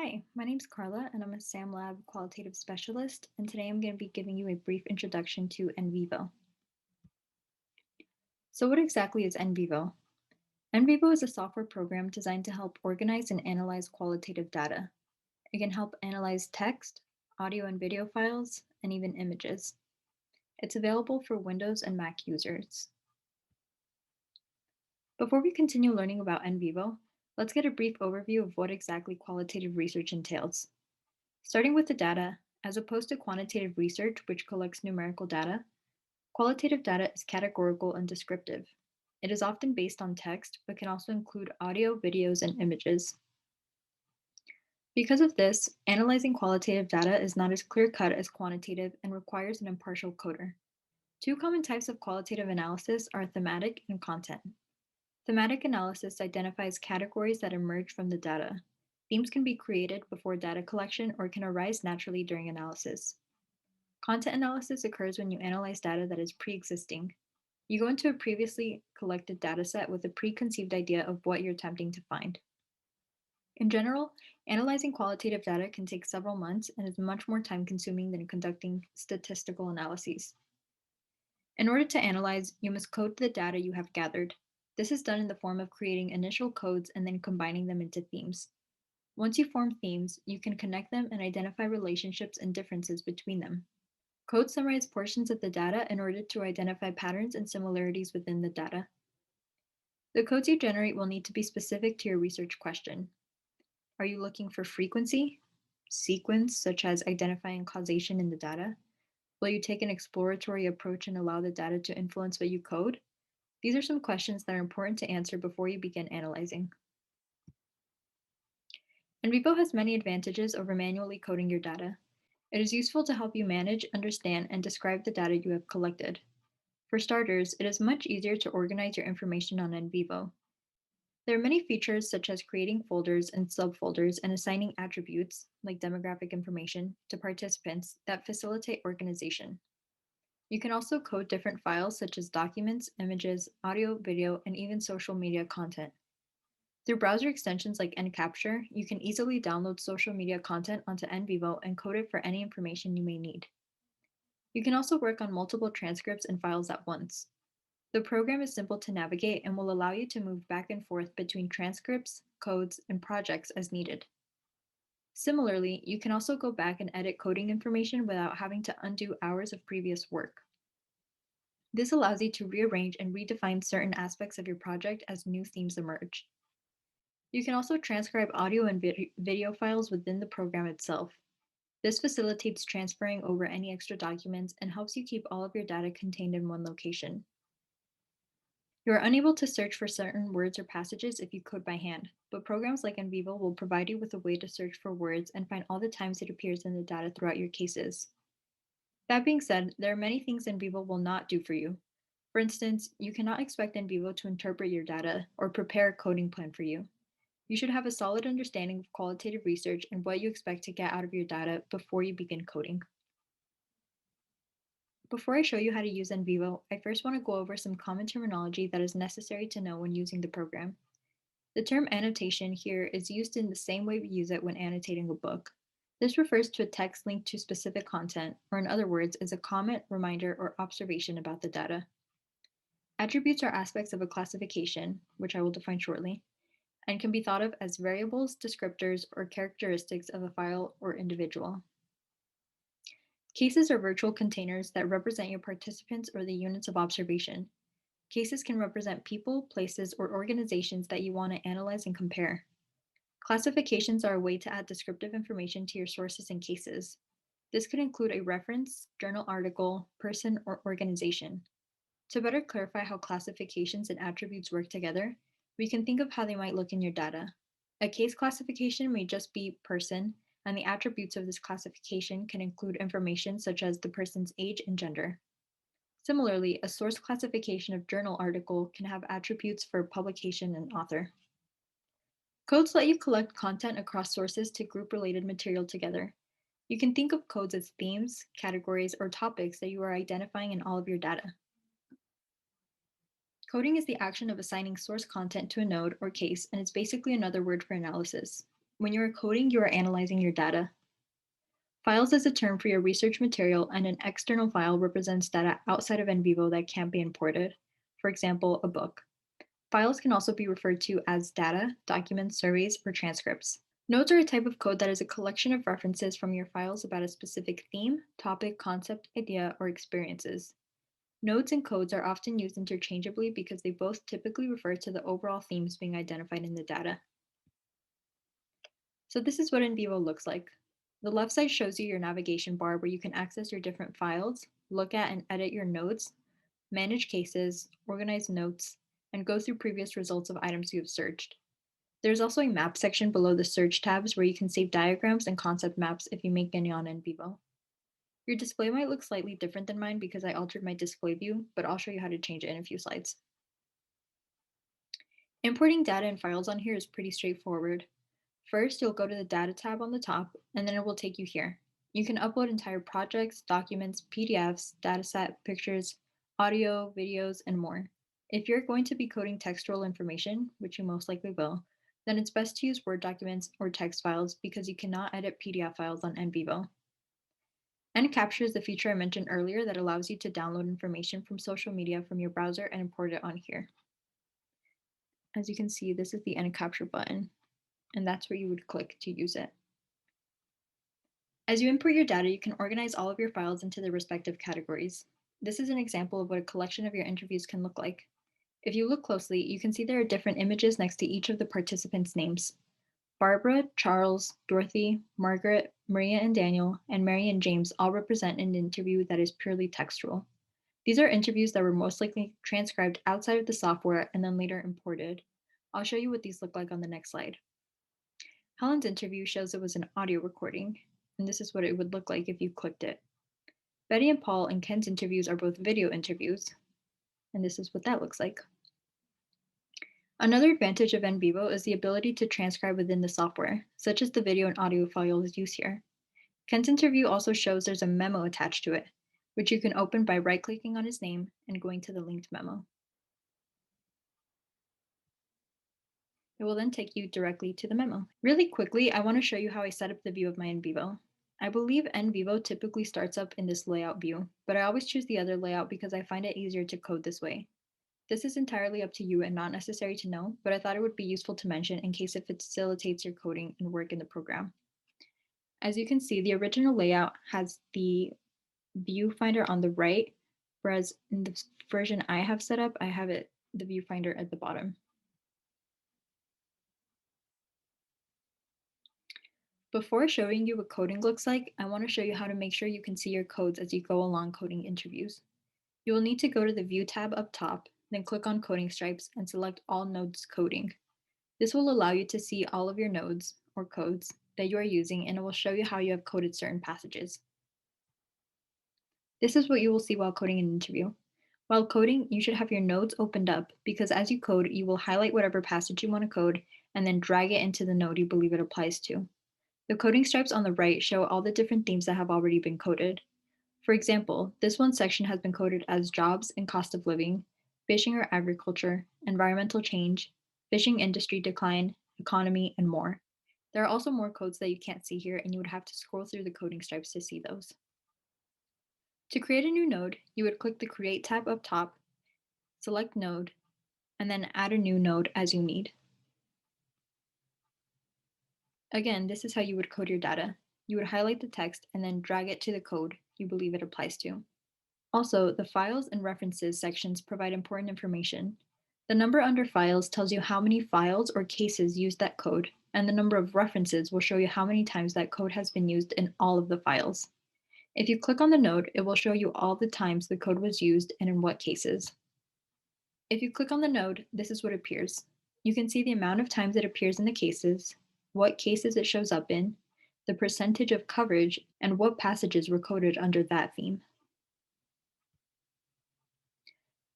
Hi, my name's Carla, and I'm a SAM Lab qualitative specialist, and today I'm going to be giving you a brief introduction to NVivo. So what exactly is NVivo? NVivo is a software program designed to help organize and analyze qualitative data. It can help analyze text, audio and video files, and even images. It's available for Windows and Mac users. Before we continue learning about NVivo, let's get a brief overview of what exactly qualitative research entails. Starting with the data, as opposed to quantitative research, which collects numerical data, qualitative data is categorical and descriptive. It is often based on text, but can also include audio, videos, and images. Because of this, analyzing qualitative data is not as clear-cut as quantitative and requires an impartial coder. Two common types of qualitative analysis are thematic and content. Thematic analysis identifies categories that emerge from the data. Themes can be created before data collection or can arise naturally during analysis. Content analysis occurs when you analyze data that is pre-existing. You go into a previously collected dataset with a preconceived idea of what you're attempting to find. In general, analyzing qualitative data can take several months and is much more time-consuming than conducting statistical analyses. In order to analyze, you must code the data you have gathered. This is done in the form of creating initial codes and then combining them into themes. Once you form themes, you can connect them and identify relationships and differences between them. Codes summarize portions of the data in order to identify patterns and similarities within the data. The codes you generate will need to be specific to your research question. Are you looking for frequency, sequence, such as identifying causation in the data? Will you take an exploratory approach and allow the data to influence what you code? These are some questions that are important to answer before you begin analyzing. NVivo has many advantages over manually coding your data. It is useful to help you manage, understand, and describe the data you have collected. For starters, it is much easier to organize your information on NVivo. There are many features such as creating folders and subfolders and assigning attributes, like demographic information, to participants that facilitate organization. You can also code different files such as documents, images, audio, video, and even social media content. Through browser extensions like NCapture, you can easily download social media content onto NVivo and code it for any information you may need. You can also work on multiple transcripts and files at once. The program is simple to navigate and will allow you to move back and forth between transcripts, codes, and projects as needed. Similarly, you can also go back and edit coding information without having to undo hours of previous work. This allows you to rearrange and redefine certain aspects of your project as new themes emerge. You can also transcribe audio and video files within the program itself. This facilitates transferring over any extra documents and helps you keep all of your data contained in one location. You are unable to search for certain words or passages if you code by hand, but programs like NVivo will provide you with a way to search for words and find all the times it appears in the data throughout your cases. That being said, there are many things NVivo will not do for you. For instance, you cannot expect NVivo to interpret your data or prepare a coding plan for you. You should have a solid understanding of qualitative research and what you expect to get out of your data before you begin coding. Before I show you how to use NVivo, I first want to go over some common terminology that is necessary to know when using the program. The term annotation here is used in the same way we use it when annotating a book. This refers to a text linked to specific content, or in other words, is a comment, reminder, or observation about the data. Attributes are aspects of a classification, which I will define shortly, and can be thought of as variables, descriptors, or characteristics of a file or individual. Cases are virtual containers that represent your participants or the units of observation. Cases can represent people, places, or organizations that you want to analyze and compare. Classifications are a way to add descriptive information to your sources and cases. This could include a reference, journal article, person, or organization. To better clarify how classifications and attributes work together, we can think of how they might look in your data. A case classification may just be person, and the attributes of this classification can include information such as the person's age and gender. Similarly, a source classification of journal article can have attributes for publication and author. Codes let you collect content across sources to group related material together. You can think of codes as themes, categories, or topics that you are identifying in all of your data. Coding is the action of assigning source content to a node or case, and it's basically another word for analysis. When you are coding, you are analyzing your data. Files is a term for your research material, and an external file represents data outside of NVivo that can't be imported. For example, a book. Files can also be referred to as data, documents, surveys, or transcripts. Notes are a type of code that is a collection of references from your files about a specific theme, topic, concept, idea, or experiences. Notes and codes are often used interchangeably because they both typically refer to the overall themes being identified in the data. So this is what NVivo looks like. The left side shows you your navigation bar where you can access your different files, look at and edit your notes, manage cases, organize notes, and go through previous results of items you have searched. There's also a map section below the search tabs where you can save diagrams and concept maps if you make any on NVivo. Your display might look slightly different than mine because I altered my display view, but I'll show you how to change it in a few slides. Importing data and files on here is pretty straightforward. First, you'll go to the Data tab on the top, and then it will take you here. You can upload entire projects, documents, PDFs, dataset, pictures, audio, videos, and more. If you're going to be coding textual information, which you most likely will, then it's best to use Word documents or text files because you cannot edit PDF files on NVivo. NCapture is the feature I mentioned earlier that allows you to download information from social media from your browser and import it on here. As you can see, this is the NCapture button, and that's where you would click to use it. As you import your data, you can organize all of your files into their respective categories. This is an example of what a collection of your interviews can look like. If you look closely, you can see there are different images next to each of the participants' names. Barbara, Charles, Dorothy, Margaret, Maria and Daniel, and Mary and James all represent an interview that is purely textual. These are interviews that were most likely transcribed outside of the software and then later imported. I'll show you what these look like on the next slide. Helen's interview shows it was an audio recording, and this is what it would look like if you clicked it. Betty and Paul and Ken's interviews are both video interviews, and this is what that looks like. Another advantage of NVivo is the ability to transcribe within the software, such as the video and audio files used here. Ken's interview also shows there's a memo attached to it, which you can open by right-clicking on his name and going to the linked memo. It will then take you directly to the memo. Really quickly, I want to show you how I set up the view of my NVivo. I believe NVivo typically starts up in this layout view, but I always choose the other layout because I find it easier to code this way. This is entirely up to you and not necessary to know, but I thought it would be useful to mention in case it facilitates your coding and work in the program. As you can see, the original layout has the viewfinder on the right, whereas in the version I have set up, I have the viewfinder at the bottom. Before showing you what coding looks like, I want to show you how to make sure you can see your codes as you go along coding interviews. You will need to go to the View tab up top, then click on Coding Stripes and select All Nodes Coding. This will allow you to see all of your nodes or codes that you are using, and it will show you how you have coded certain passages. This is what you will see while coding an interview. While coding, you should have your nodes opened up because as you code, you will highlight whatever passage you want to code and then drag it into the node you believe it applies to. The coding stripes on the right show all the different themes that have already been coded. For example, this one section has been coded as jobs and cost of living, fishing or agriculture, environmental change, fishing industry decline, economy, and more. There are also more codes that you can't see here, and you would have to scroll through the coding stripes to see those. To create a new node, you would click the Create tab up top, select Node, and then add a new node as you need. Again, this is how you would code your data. You would highlight the text and then drag it to the code you believe it applies to. Also, the Files and References sections provide important information. The number under Files tells you how many files or cases use that code, and the number of references will show you how many times that code has been used in all of the files. If you click on the node, it will show you all the times the code was used and in what cases. If you click on the node, this is what appears. You can see the amount of times it appears in the cases, what cases it shows up in, the percentage of coverage, and what passages were coded under that theme.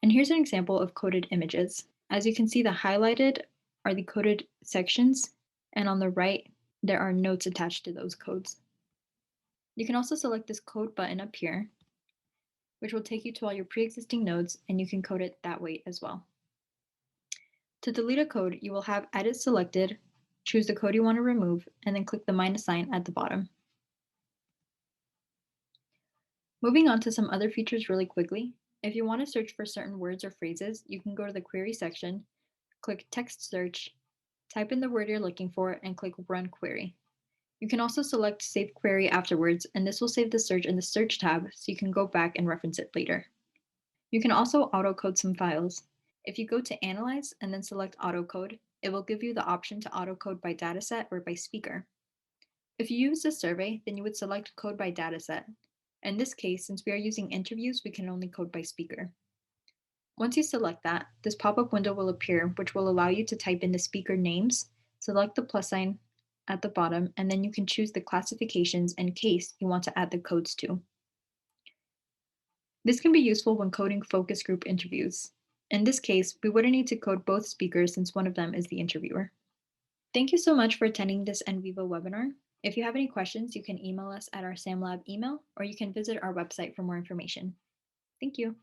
And here's an example of coded images. As you can see, the highlighted are the coded sections, and on the right, there are notes attached to those codes. You can also select this code button up here, which will take you to all your pre-existing nodes, and you can code it that way as well. To delete a code, you will have Edit selected, choose the code you want to remove, and then click the minus sign at the bottom. Moving on to some other features really quickly. If you want to search for certain words or phrases, you can go to the query section, click text search, type in the word you're looking for, and click run query. You can also select save query afterwards, and this will save the search in the search tab so you can go back and reference it later. You can also auto-code some files. If you go to Analyze and then select Auto-code, it will give you the option to auto-code by dataset or by speaker. If you use a survey, then you would select Code by Dataset. In this case, since we are using interviews, we can only code by speaker. Once you select that, this pop-up window will appear, which will allow you to type in the speaker names, select the plus sign at the bottom, and then you can choose the classifications and case you want to add the codes to. This can be useful when coding focus group interviews. In this case, we wouldn't need to code both speakers since one of them is the interviewer. Thank you so much for attending this NVivo webinar. If you have any questions, you can email us at our SamLab email, or you can visit our website for more information. Thank you.